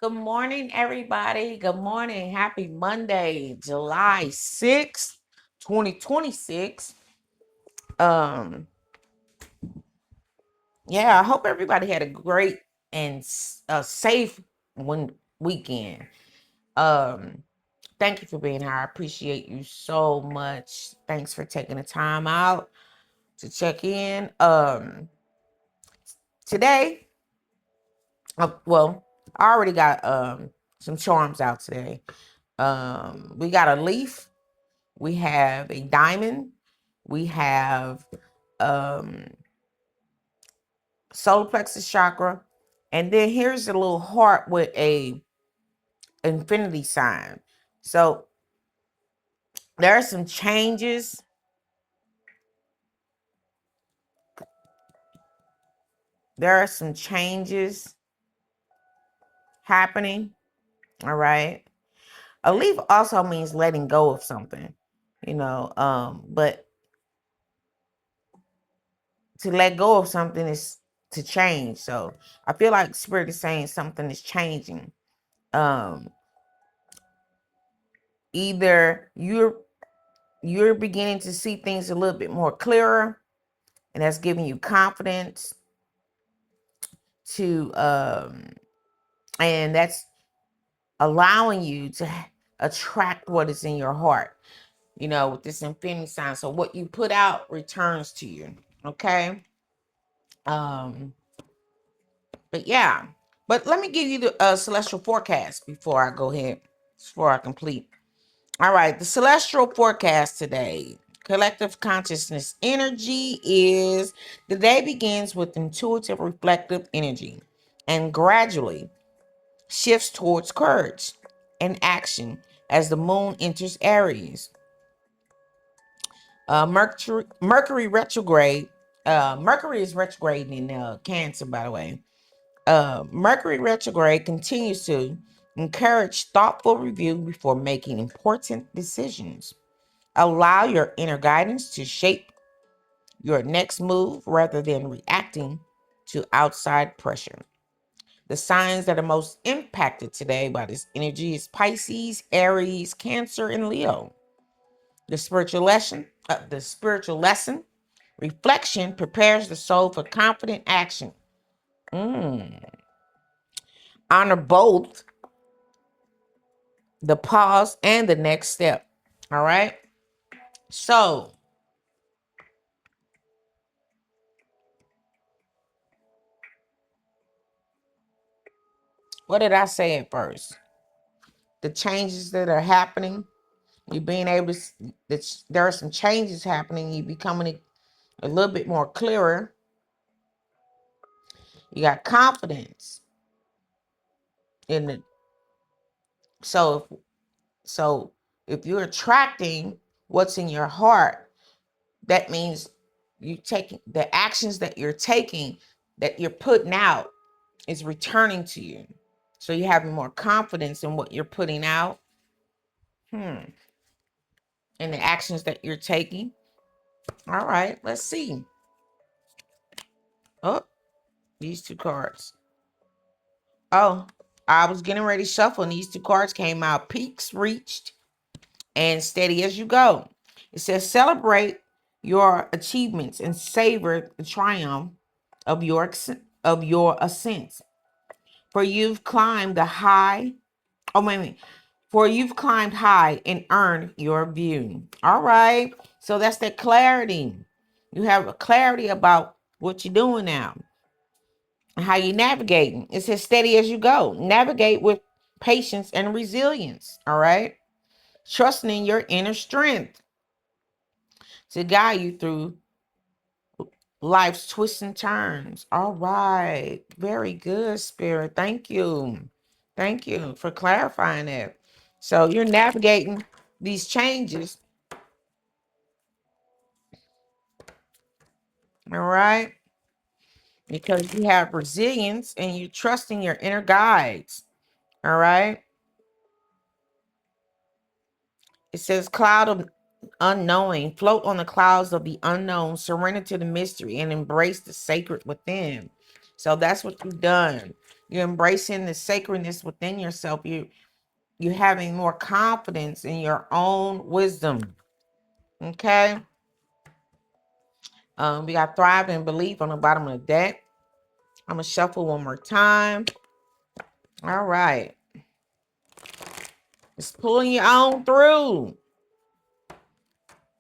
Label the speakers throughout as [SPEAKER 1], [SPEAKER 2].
[SPEAKER 1] Good morning, everybody. Good morning. Happy Monday, July 6th, 2026. Um, yeah, I hope everybody had a great and safe weekend. Um, Thank you for being here. I appreciate you so much. Thanks for taking the time out to check in. Today, well, I already got some charms out today. We got a leaf. We have a diamond. We have um solar plexus chakra. And then here's a little heart with a infinity sign. So there are some changes. There are some changes happening. All right. A leaf also means letting go of something, but to let go of something is to change. So I feel like spirit is saying something is changing. Um, Either you're beginning to see things a little bit more clearer, and that's giving you confidence to and that's allowing you to attract what is in your heart, with this infinity sign. So what you put out returns to you. Okay. um but yeah, but let me give you the celestial forecast before I complete. All right, the celestial forecast today. Collective consciousness energy is the day begins with intuitive reflective energy and gradually shifts towards courage and action as the moon enters Aries. Mercury retrograde. Mercury is retrograde in Cancer, by the way. Mercury retrograde continues to encourage thoughtful review before making important decisions. Allow your inner guidance to shape your next move rather than reacting to outside pressure. The signs that are most impacted today by this energy is Pisces, Aries, Cancer, and Leo. The spiritual lesson, reflection prepares the soul for confident action. Honor both the pause and the next step. All right. So, what did I say at first? The changes that are happening, you're being able to, there are some changes happening. You're becoming a little bit more clearer. You got confidence in it. So if you're attracting what's in your heart, that means you taking the actions that you're taking, that you're putting out, is returning to you. So you're having more confidence in what you're putting out, and the actions that you're taking. All right, let's see. Oh, these two cards. Oh, I was getting ready to shuffle, and these two cards came out. Peaks reached and steady as you go. It says celebrate your achievements and savor the triumph of your ascent. For you've climbed the high. Oh, wait a minute. For you've climbed high and earned your view. All right. So that's the clarity. You have a clarity about what you're doing now and how you're navigating. It says steady as you go. Navigate with patience and resilience. All right. Trusting in your inner strength to guide you through life's twists and turns. All right. Very good, Spirit. Thank you. Thank you for clarifying that. So you're navigating these changes. All right. Because you have resilience and you trust in your inner guides. All right. It says cloud of unknowing, float on the clouds of the unknown, surrender to the mystery and embrace the sacred within. So that's what you've done. You're embracing the sacredness within yourself. You're having more confidence in your own wisdom. Okay. We got thrive and believe on the bottom of the deck. I'm gonna shuffle one more time. All right. It's pulling you on through.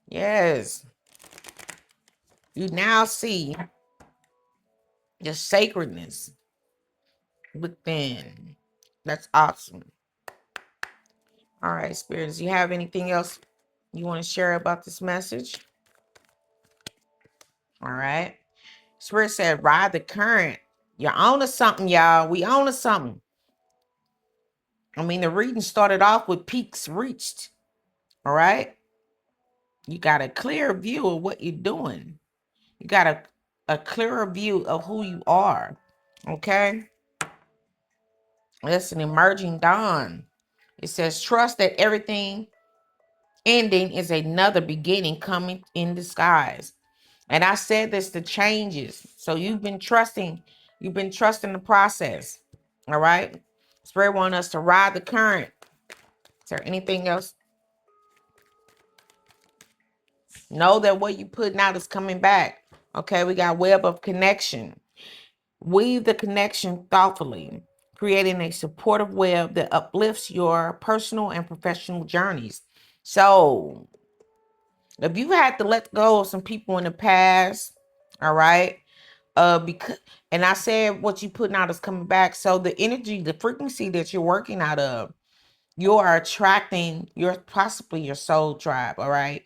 [SPEAKER 1] Yes. You now see the sacredness within. That's awesome. All right, spirits. Do you have anything else you want to share about this message? All right. Spirit said, ride the current. You're on to something, y'all. We on to something. I mean, the reading started off with peaks reached. All right. You got a clear view of what you're doing. You got a clearer view of who you are. Okay. It's an emerging dawn. It says, trust that everything ending is another beginning coming in disguise. And I said this to changes. So you've been trusting the process. All right. Spirit want us to ride the current. Is there anything else? Know that what you putting out is coming back. Okay, we got web of connection. Weave the connection thoughtfully, creating a supportive web that uplifts your personal and professional journeys. So if you had to let go of some people in the past, all right, because, and I said what you putting out is coming back. So the energy, the frequency that you're working out of, you are attracting possibly your soul tribe, all right,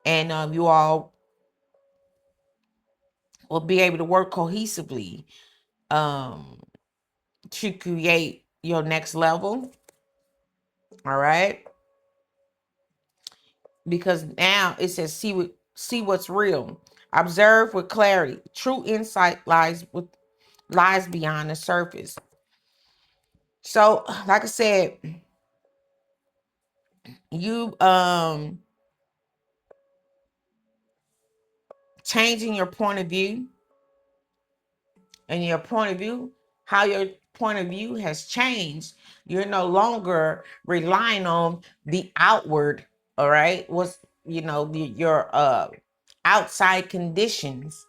[SPEAKER 1] and you all will be able to work cohesively to create your next level, all right, because now it says see what's real, observe with clarity. True insight lies beyond the surface. So like I said, you changing your point of view, and your point of view, how your point of view has changed. You're no longer relying on the outward, all right, what's, your outside conditions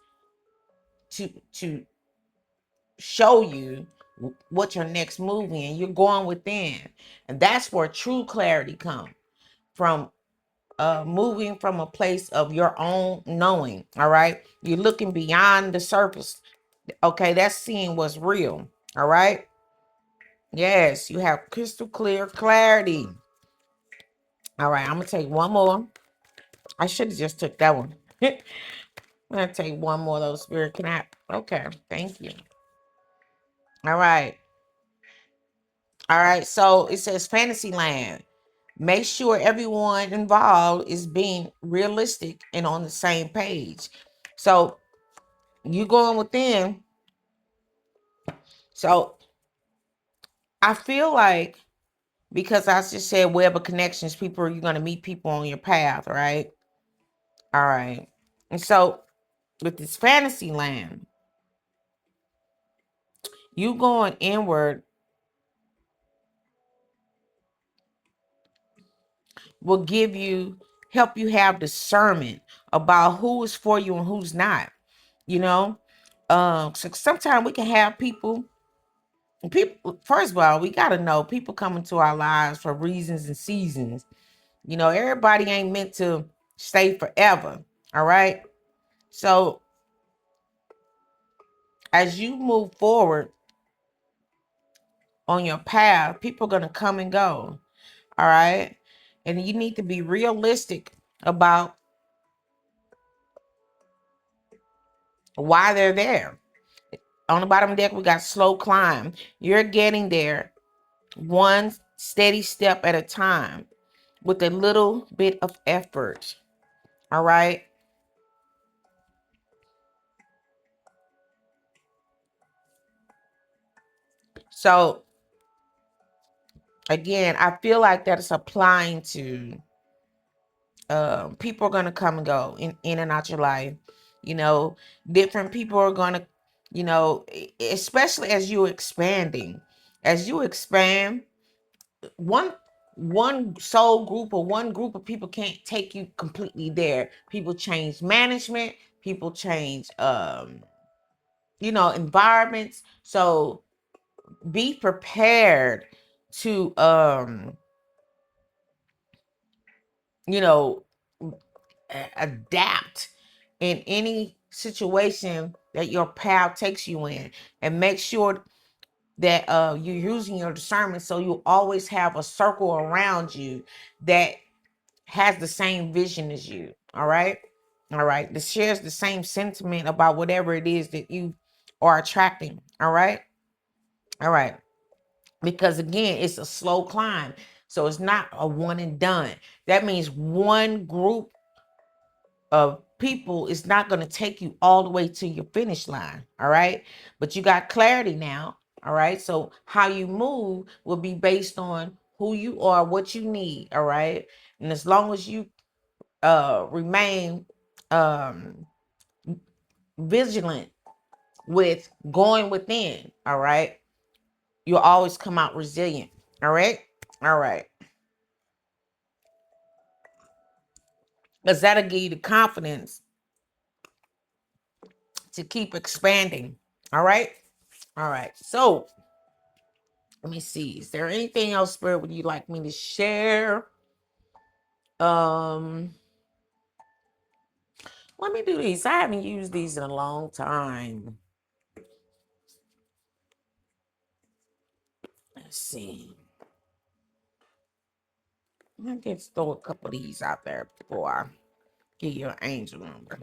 [SPEAKER 1] to show you what your next move in. You're going within, and that's where true clarity comes from. Moving from a place of your own knowing. All right, you're looking beyond the surface. Okay, that's seeing what's real. All right. Yes, you have crystal clear clarity. All right, I'm gonna take one more. I should have just took that one. I'm gonna take one more of those, spirit. Can I? Okay, thank you. All right. All right. So it says Fantasyland. Make sure everyone involved is being realistic and on the same page. So you going within. So I feel like, because I just said web of connections, you're going to meet people on your path, right? All right. And so with this fantasy land, you going inward will help you have discernment about who is for you and who's not, you know? So sometimes we can have people, first of all, we got to know people come into our lives for reasons and seasons. Everybody ain't meant to stay forever. All right. So as you move forward on your path, people are going to come and go. All right. And you need to be realistic about why they're there. On the bottom deck, we got slow climb. You're getting there one steady step at a time with a little bit of effort. All right. So again, I feel like that is applying to people are going to come and go in and out your life. Different people are going to You know, especially as you're expanding. As you expand, one one soul group or one group of people can't take you completely there. People change management, people change environments. So be prepared to you know adapt in any situation that your path takes you in, and make sure that you're using your discernment, so you always have a circle around you that has the same vision as you. All right, that shares the same sentiment about whatever it is that you are attracting. All right, because again, it's a slow climb, so it's not a one and done. That means one group of people is not going to take you all the way to your finish line. All right, but you got clarity now. All right, so how you move will be based on who you are, what you need. All right, and as long as you remain um vigilant with going within, all right, you'll always come out resilient. All right, because that'll give you the confidence to keep expanding. All right, so let me see, is there anything else, Spirit, would you like me to share? um Let me do these. I haven't used these in a long time. Let's see. I can throw a couple of these out there before I give you an angel number.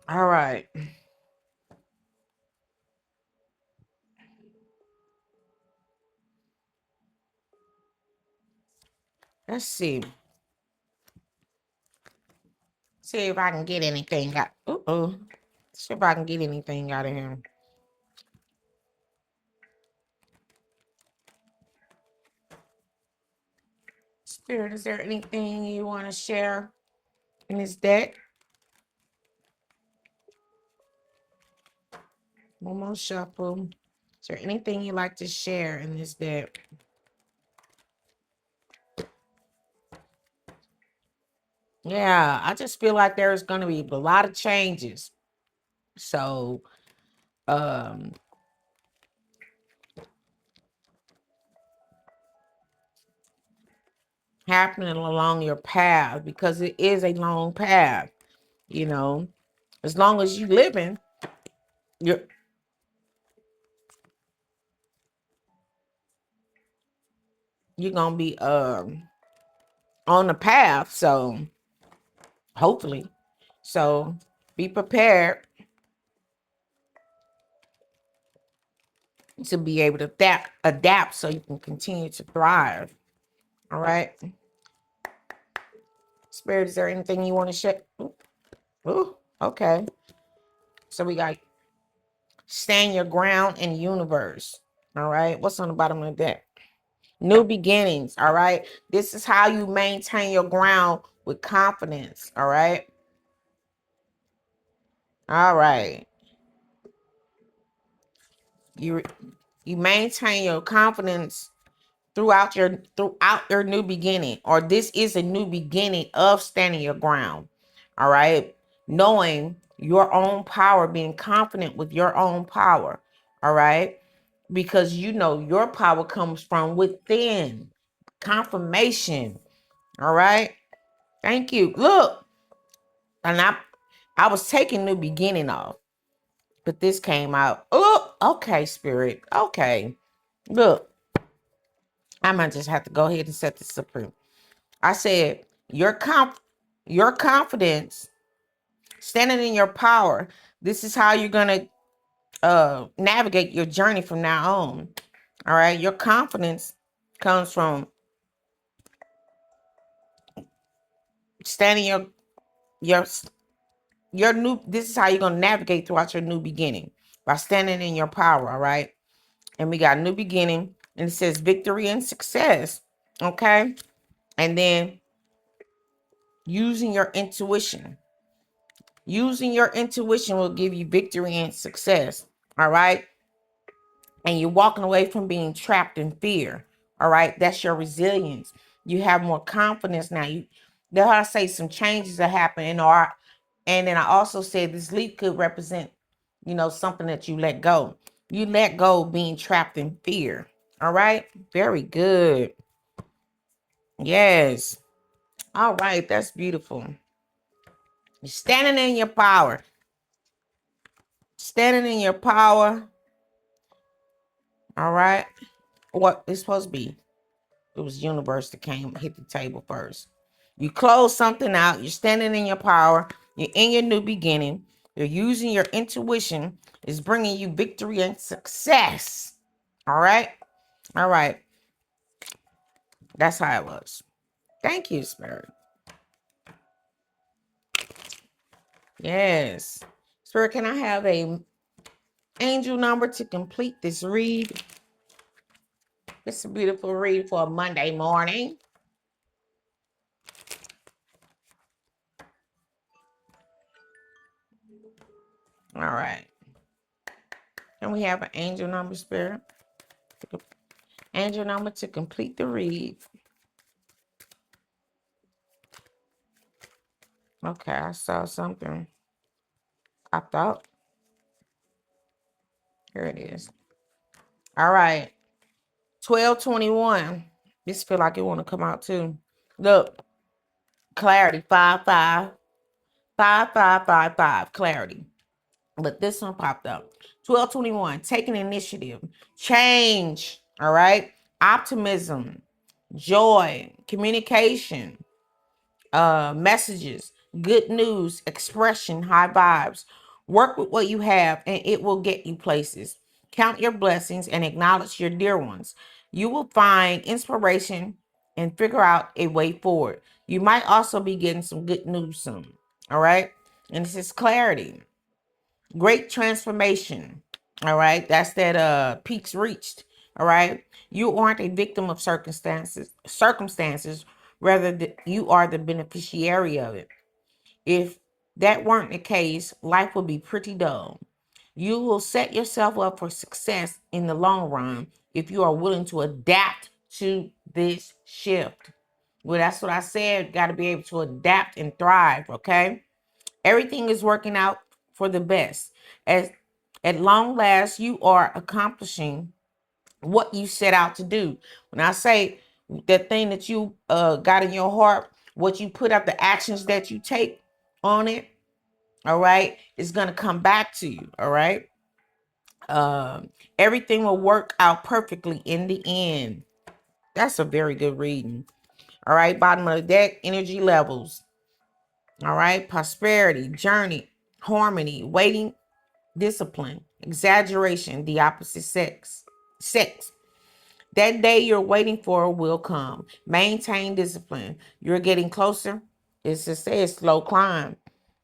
[SPEAKER 1] All right. Let's see. See if I can get anything out. See if I can get anything out of him. Spirit, is there anything you want to share in this deck? One more shuffle. Is there anything you like to share in this deck? Yeah, I just feel like there's going to be a lot of changes. So, happening along your path, because it is a long path. You know, as long as you living, you're gonna be on the path. So hopefully, so be prepared to be able to adapt so you can continue to thrive. All right, Spirit, is there anything you want to share? Ooh, okay. So we got stand your ground in universe. All right, what's on the bottom of the deck? New beginnings. All right, this is how you maintain your ground with confidence. All right, you maintain your confidence throughout your new beginning, or this is a new beginning of standing your ground. All right, knowing your own power, being confident with your own power. All right, because you know your power comes from within. Confirmation. All right, thank you. Look, and I was taking new beginning off, but this came out. Oh, okay, Spirit. Okay, look, I might just have to go ahead and set this supreme. I said your confidence, standing in your power. This is how you're gonna navigate your journey from now on. All right, your confidence comes from standing your your new. This is how you're gonna navigate throughout your new beginning, by standing in your power. All right, and we got new beginning, and it says victory and success. Okay, And then using your intuition. Using your intuition will give you victory and success. All right. And you're walking away from being trapped in fear. All right. That's your resilience. You have more confidence now. There I say some changes are happening. And then I also said this leap could represent, something that you let go. You let go of being trapped in fear. All right. Very good. Yes. All right. That's beautiful. You're standing in your power. Standing in your power. All right. What it's supposed to be. It was universe that came hit the table first. You close something out. You're standing in your power. You're in your new beginning. You're using your intuition. It's bringing you victory and success. All right. All right. That's how it was. Thank you, Spirit. Yes. Spirit, can I have a angel number to complete this read? It's a beautiful read for a Monday morning. All right. And we have an angel number, Spirit. Angel number to complete the read. Okay, I saw something. I thought. Here it is. All right. 1221. This feel like it want to come out too. Look. Clarity. 555555. Clarity. But this one popped up. 1221. Taking initiative. Change. All right. Optimism. Joy. Communication. Messages, good news, expression, high vibes. Work with what you have and it will get you places. Count your blessings and acknowledge your dear ones. You will find inspiration and figure out a way forward. You might also be getting some good news soon. All right. And this is clarity. Great transformation. All right. That's that peaks reached. All right. You aren't a victim of circumstances, rather you are the beneficiary of it. If that weren't the case, life would be pretty dull. You will set yourself up for success in the long run if you are willing to adapt to this shift. Well, that's what I said. Got to be able to adapt and thrive. Okay. Everything is working out for the best. As at long last, you are accomplishing what you set out to do. When I say that thing that you got in your heart, what you put out, the actions that you take on it, all right, is going to come back to you. All right. Everything will work out perfectly in the end. That's a very good reading. All right. Bottom of the deck, energy levels. All right. Prosperity, journey, harmony, waiting, discipline, exaggeration, the opposite sex. That day you're waiting for will come. Maintain discipline. You're getting closer. It's just a slow climb.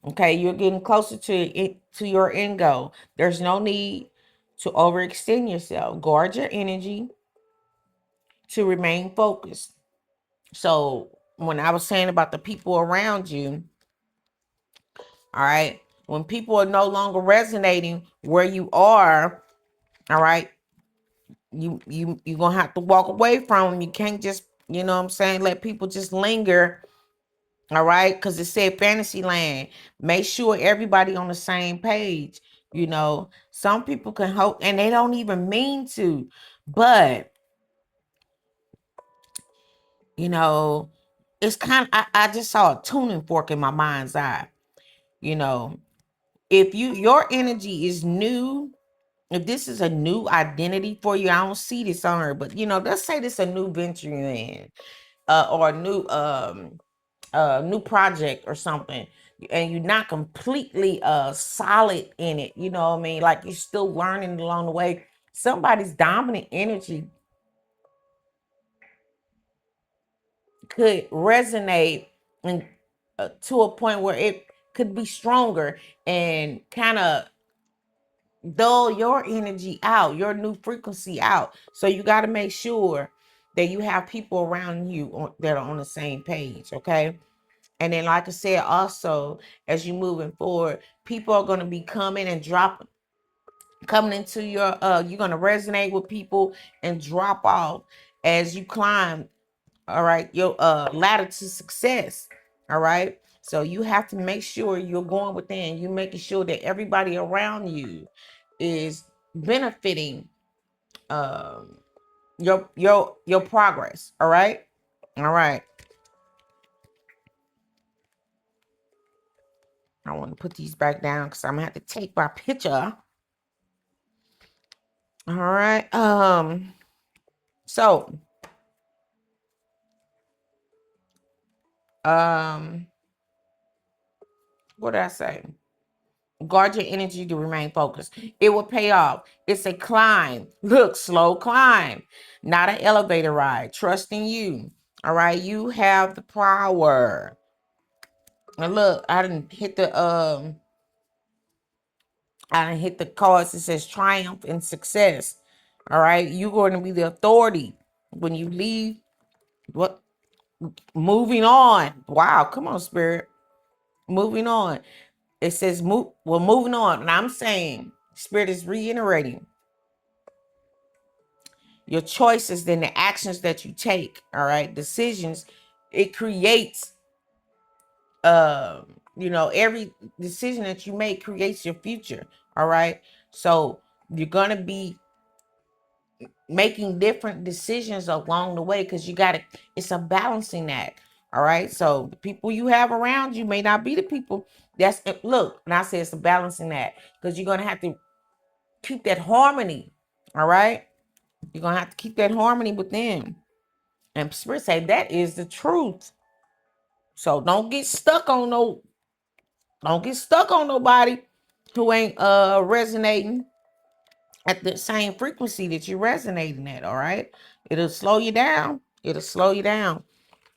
[SPEAKER 1] Okay, you're getting closer to it, to your end goal. There's no need to overextend yourself. Guard your energy to remain focused. So when I was saying about the people around you, all right, when people are no longer resonating where you are, all right, you're gonna have to walk away from them. You can't just, what I'm saying, let people just linger. All right, because it said fantasy land. Make sure everybody on the same page. Some people can hope and they don't even mean to, but it's kind of, I just saw a tuning fork in my mind's eye. If your energy is new, if this is a new identity for you, I don't see this on her, but let's say this a new venture you're in, or a new project or something, and you're not completely solid in it, you know what I mean? Like you're still learning along the way. Somebody's dominant energy could resonate and to a point where it could be stronger and kind of dull your energy out, your new frequency out. So you got to make sure that you have people around you that are on the same page, okay? And then, like I said, also, as you moving forward, people are going to be coming and coming into your, you're going to resonate with people and drop off as you climb, all right, your ladder to success, all right? So you have to make sure you're going within, you making sure that everybody around you is benefiting your progress, all right? All right. I want to put these back down because I'm gonna have to take my picture. All right. So, um, what did I say? Guard your energy to remain focused. It will pay off. It's a climb. Look, slow climb, not an elevator ride. Trust in you. All right. You have the power. And look, I didn't hit the cards that says triumph and success. All right. You're going to be the authority when you leave. What? Moving on. Wow. Come on, Spirit. Moving on. It says move. Well, moving on. And I'm saying, Spirit is reiterating your choices, then the actions that you take. All right. Decisions. It creates, every decision that you make creates your future. All right. So you're going to be making different decisions along the way because it's a balancing act. All right. So the people you have around you may not be the people look, and I say it's a balancing act because you're going to have to keep that harmony. All right. You're going to have to keep that harmony within. And Spirit say that is the truth. So don't get stuck on nobody who ain't resonating at the same frequency that you're resonating at. All right. It'll slow you down. It'll slow you down.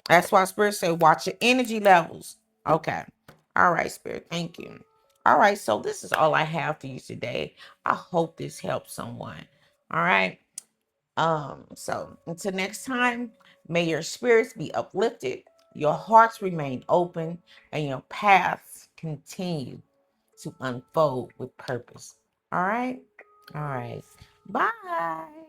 [SPEAKER 1] That's why Spirit say watch your energy levels. Okay. All right, Spirit. Thank you. All right. So this is all I have for you today. I hope this helps someone. All right. So until next time, may your spirits be uplifted, your hearts remain open, and your paths continue to unfold with purpose. All right. All right. Bye.